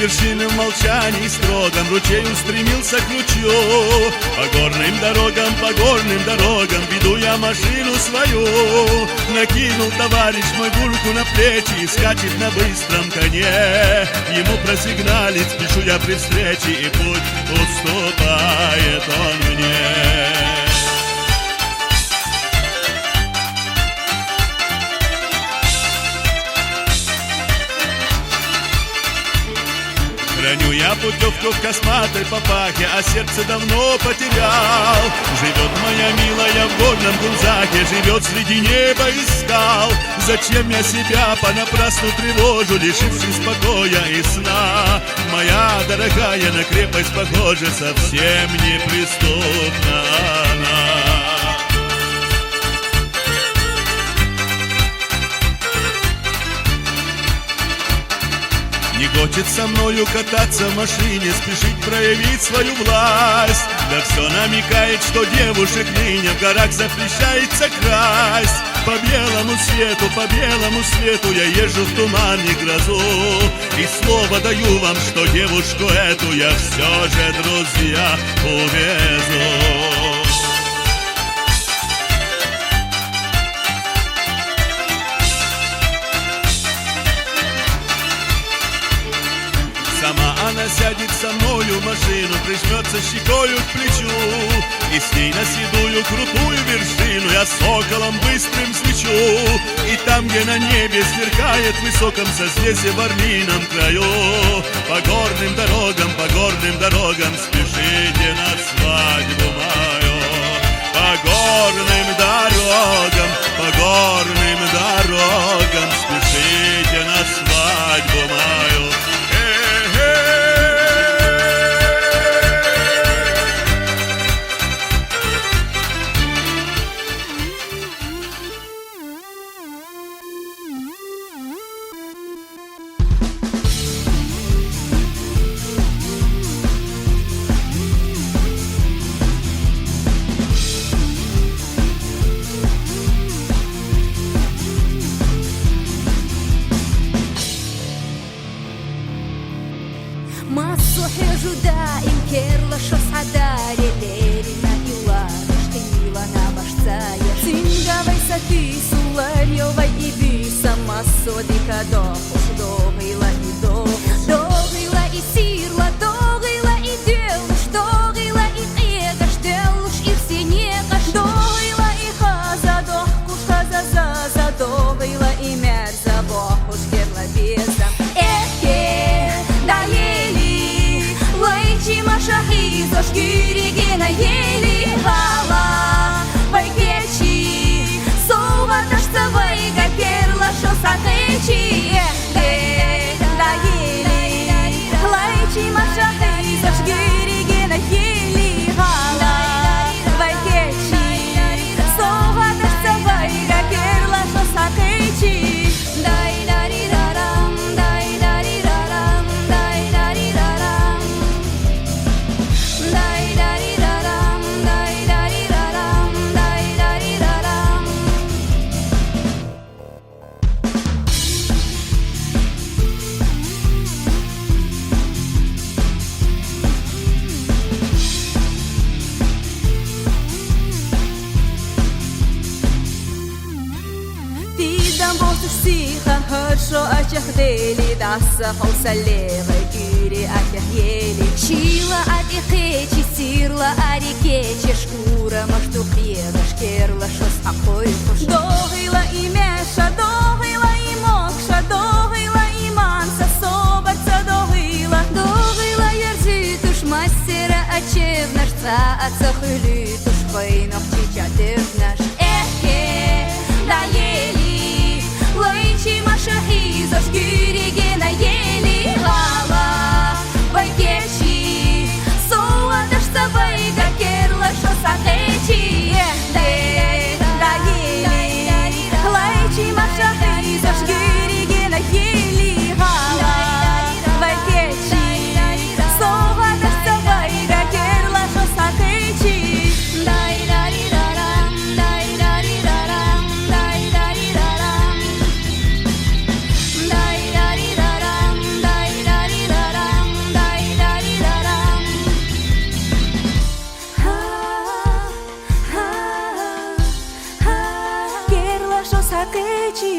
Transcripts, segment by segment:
Вершины в молчании строгом, ручей устремился к ключу. По горным дорогам веду я машину свою. Накинул товарищ Магурку на плечи и скачет на быстром коне. Ему просигналить спешу я при встрече, и путь уступает он мне. Храню я путевку в косматой папахе, а сердце давно потерял. Живет моя милая в горном Гунзаке, живет среди неба и скал. Зачем я себя понапрасну тревожу, лишившись покоя и сна? Моя дорогая, на крепость похожа, совсем неприступна она. Не хочет со мною кататься в машине, спешить проявить свою власть. Да все намекает, что девушек ныне в горах запрещается красть. По белому свету я езжу в туман и грозу. И слово даю вам, что девушку эту я все же, друзья, увезу. Сама она сядет со мною в машину, прижмется щекою к плечу, и с ней на седую крутую вершину я соколом быстрым свечу. И там, где на небе сверкает в высоком созвездии в орлином краю, по горным дорогам спешите на свадьбу мою. По горным дорогам спешите на свадьбу мою. هرشو أشخ ديلي دعسة حوصة لغة جيري أكح يلي شيلا أدي خيتي سيرلا أدي كيتي شكورة مشتوقية شكيرلا شوس أقوي خوش دوغيلا إيماشا دوغيلا إيموكشا دوغيلا إيمانسا صوبرца دوغيلا يرزيتوش مастера أتشيفنаш цааться хылитуш пойнох чичатывнаш да ели лойчи машахи зашкириге на ели лала байкеши соладаш сабай гакерла шосатечи да ели лойчи машахи зашкириге на ели лала байкеши соладаш сабай гакерла шосатечи Sakeci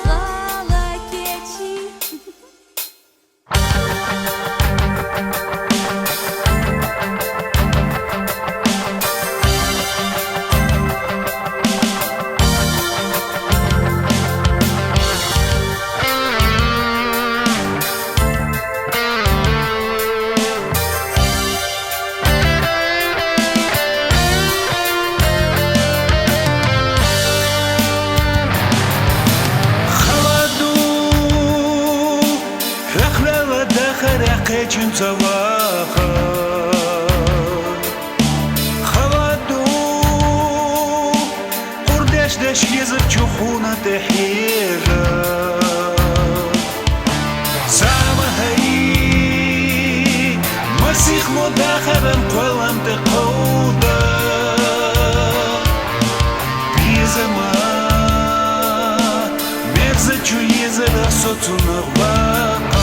Lala keçi Кечин цаваха Халаду Урдеш деш езер чухуна техежа Самахаи Масих мудахарам колам текоуда Бизама Мерзачу езера соцунавака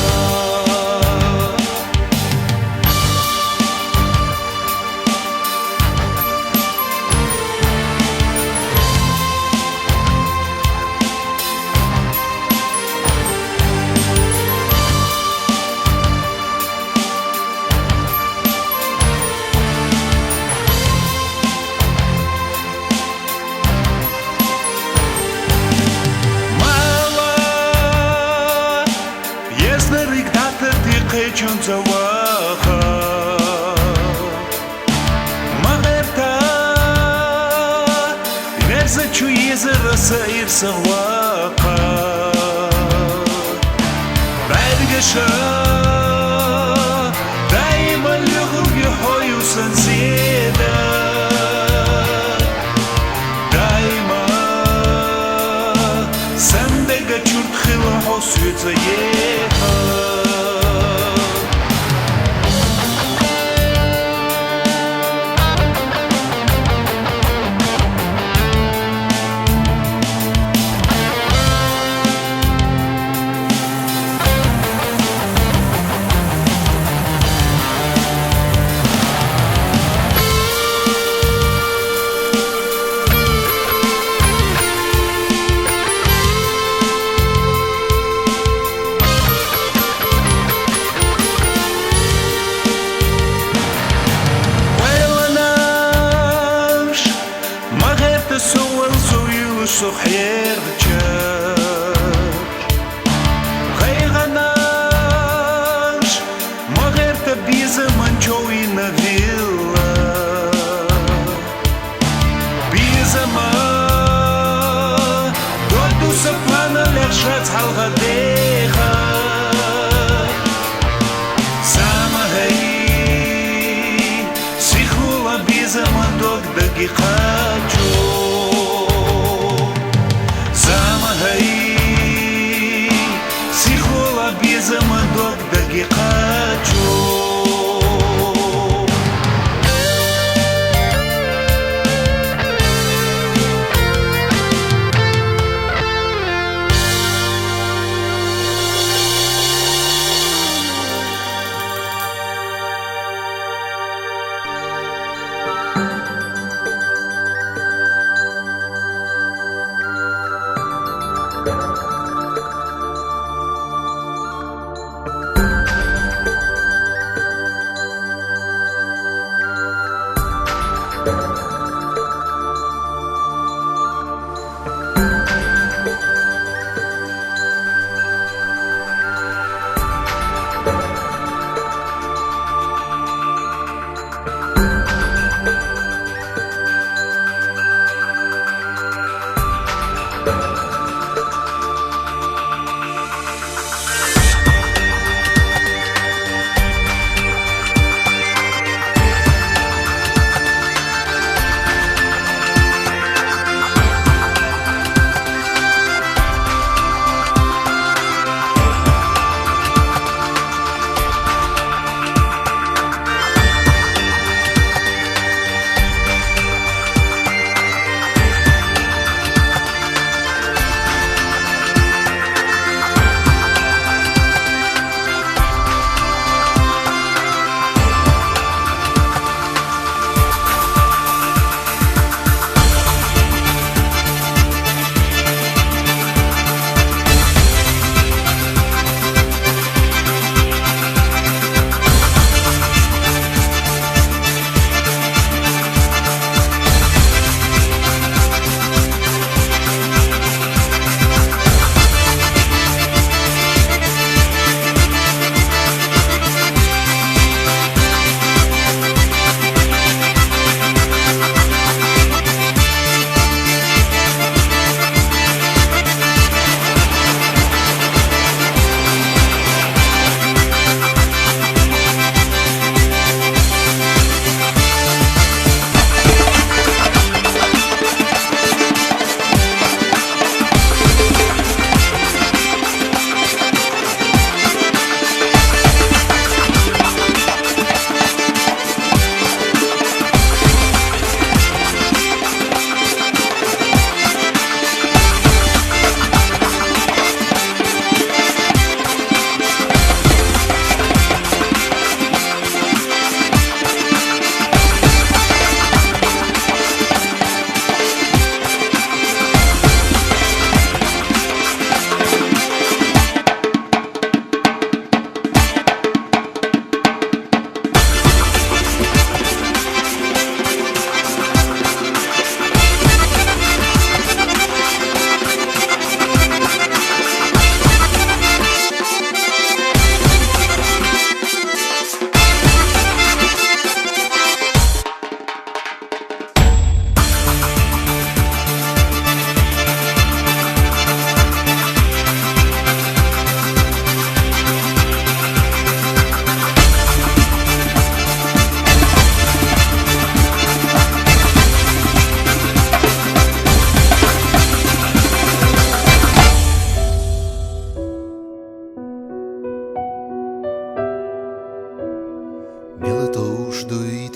Кечин цаваха Магерта Верзачу езера саир савака Бергеша Дайма люгуги хою санзеда Дайма Сандега чурт хила хосуца еха صحير غيغناش ما غير تبيزة من جوي نفيلا بيزة ما دودو سبانا لغشات حالغديخا ساما هاي سيخولا بيزة من دوك دقيقاتو Замадок дагикачу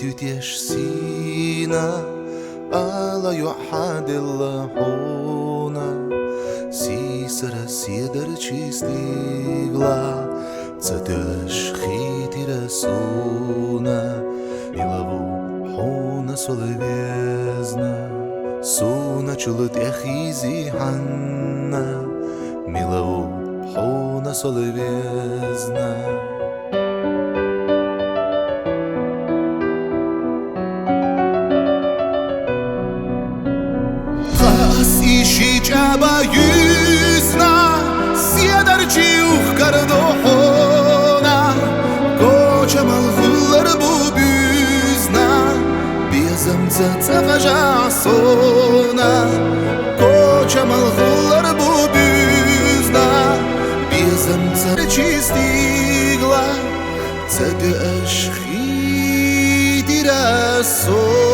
تيتيش سينا ألا يوحد اللحونا سيسر سيدر чистигла цатеш хити расуна милаву хуна солевезна суна чулут эхизи ханна милаву хуна солевезна Ищичаба юзна, сьедарчи ух кардохона, коча малхулар бубюзна, безам цацафажасона, коча малхулар бубюзна, безам цачистигла, цадашхидирасона.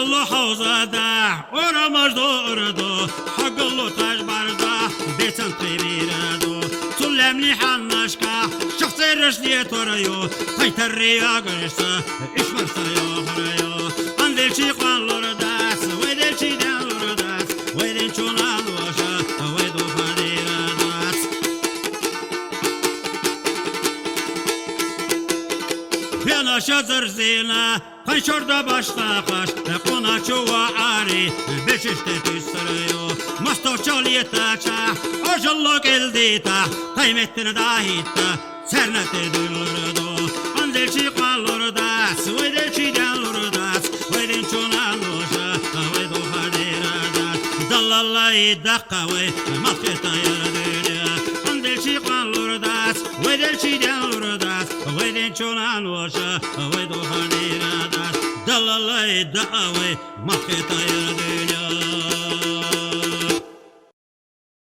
الله حوزة Çoramaz doğrudu Hagıllı taş barda Beçan kıyrıdu Tulemli hannaşka Şıksırış diye toruyu Kaytarıya görüşse İş varsa yoğuruyor Andelçi kanlurdas Vedelçiden lurdas Veden çonan başa Vedu fadiradas Piyanaşa zırzina Kanşorda başta kaş Kona çuva ari Beşişte tüsürüyor Mostov çolyetaça Ojulluk eldita Kaymettin dahitta Sernete dülürüdü Andelçi kanlurdas Vedelçiden lurdas Veden çonan başa Vedu fadiradas Dallalay dakka ve Malketa yardırya Andelçi kanlurdas Vedelçiden lurdas Veden çonan başa Vedu fadiradas Dalalay dakka ve Malketa yardırya